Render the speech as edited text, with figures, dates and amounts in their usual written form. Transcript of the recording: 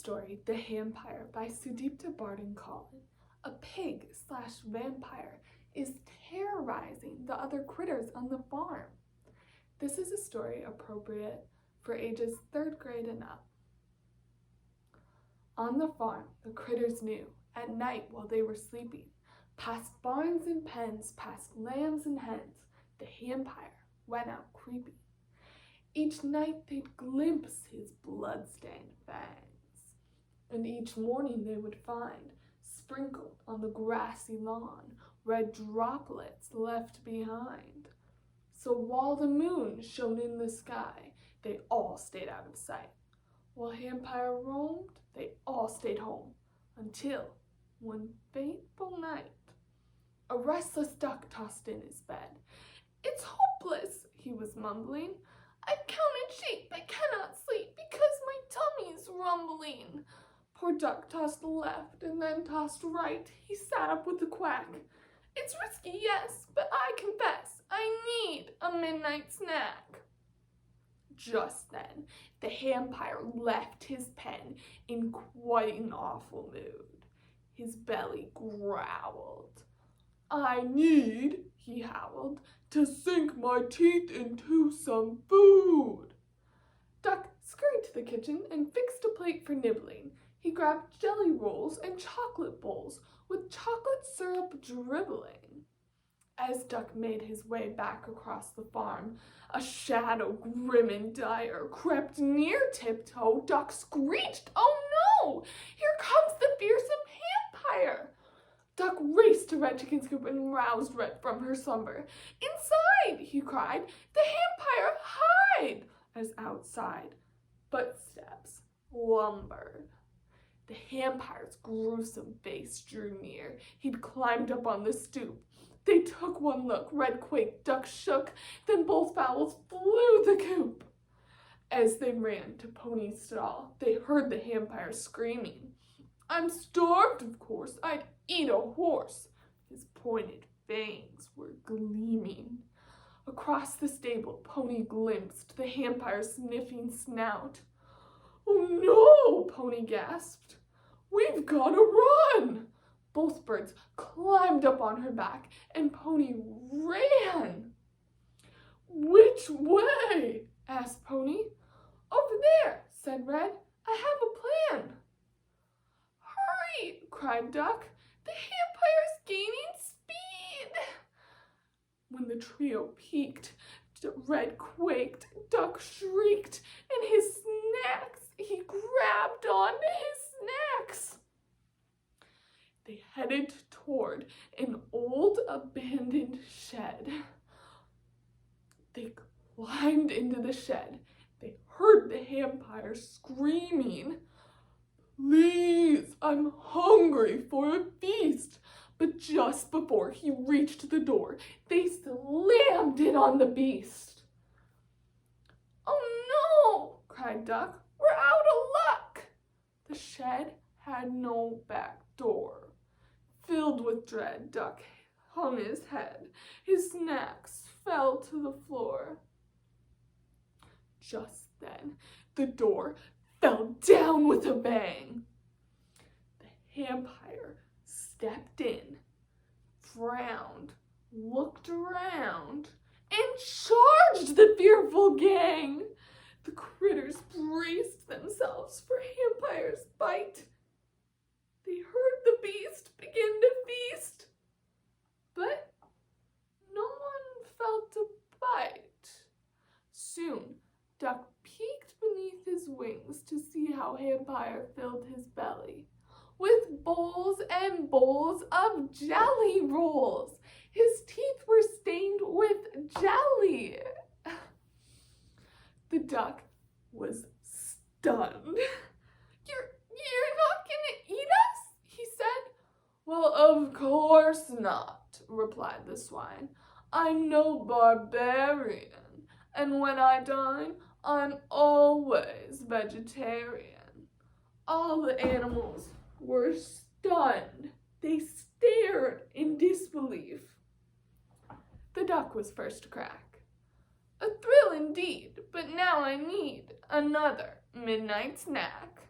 story, The Hampire by Sudipta Barden Collin. A pig/vampire is terrorizing the other critters on the farm. This is a story appropriate for ages 3rd grade and up. On the farm, the critters knew, at night while they were sleeping, past barns and pens, past lambs and hens, the Hampire went out creeping. Each night they'd glimpse his blood-stained fangs, and each morning they would find, sprinkled on the grassy lawn, red droplets left behind. So while the moon shone in the sky, they all stayed out of sight. While Hampire roamed, they all stayed home, until, one fateful night, a restless duck tossed in his bed. "It's hopeless," he was mumbling. "I've counted sheep, but cannot sleep, because my tummy's rumbling." Poor duck tossed left and then tossed right. He sat up with a quack. "It's risky, yes, but I confess I need a midnight snack." Just then, the Hampire left his pen in quite an awful mood. His belly growled. "I need," he howled, "to sink my teeth into some food." Duck scurried to the kitchen and fixed a plate for nibbling. He grabbed jelly rolls and chocolate bowls with chocolate syrup dribbling. As Duck made his way back across the farm, a shadow grim and dire crept near tiptoe. Duck screeched, "Oh no! Here comes the fearsome Hampire!" Duck raced to Red Chicken's coop and roused Red from her slumber. "Inside!" he cried. "The Hampire, hide!" As outside, footsteps lumbered. The Hampire's gruesome face drew near. He'd climbed up on the stoop. They took one look. Red quaked, Duck shook, then both fowls flew the coop. As they ran to Pony's stall, they heard the Hampire screaming. "I'm starved, of course. I'd eat a horse." His pointed fangs were gleaming. Across the stable, Pony glimpsed the Hampire's sniffing snout. "Oh no!" Pony gasped. "We've got to run!" Both birds climbed up on her back, and Pony ran. "Which way?" asked Pony. "Over there," said Red. "I have a plan." "Hurry!" cried Duck. "The Hampire's gaining speed." When the trio peeked, Red quaked, Duck shrieked, and his snacks, he grabbed onto his snacks. They headed toward an old abandoned shed. They climbed into the shed. They heard the Hampire screaming, "Please, I'm hungry for a feast." But just before he reached the door, they slammed it on the beast. "Oh no!" cried Duck. "We're out of luck." The shed had no back door. Filled with dread, Duck hung his head. His snacks fell to the floor. Just then, the door fell down with a bang. The Hampire stepped in, frowned, looked around, and charged the fearful gang. The critters braced themselves for Hampire's bite. They heard the beast begin to feast, but no one felt a bite. Soon, Duck peeked beneath his wings to see how Hampire filled his belly with bowls and bowls of jelly rolls. His teeth were stained with jelly. The duck was stunned. You're not gonna eat us?" he said. "Well, of course not," replied the swine. "I'm no barbarian, and when I dine, I'm always vegetarian." All the animals were stunned. They stared in disbelief. The duck was first to crack. "A thrill indeed, but now I need another midnight snack."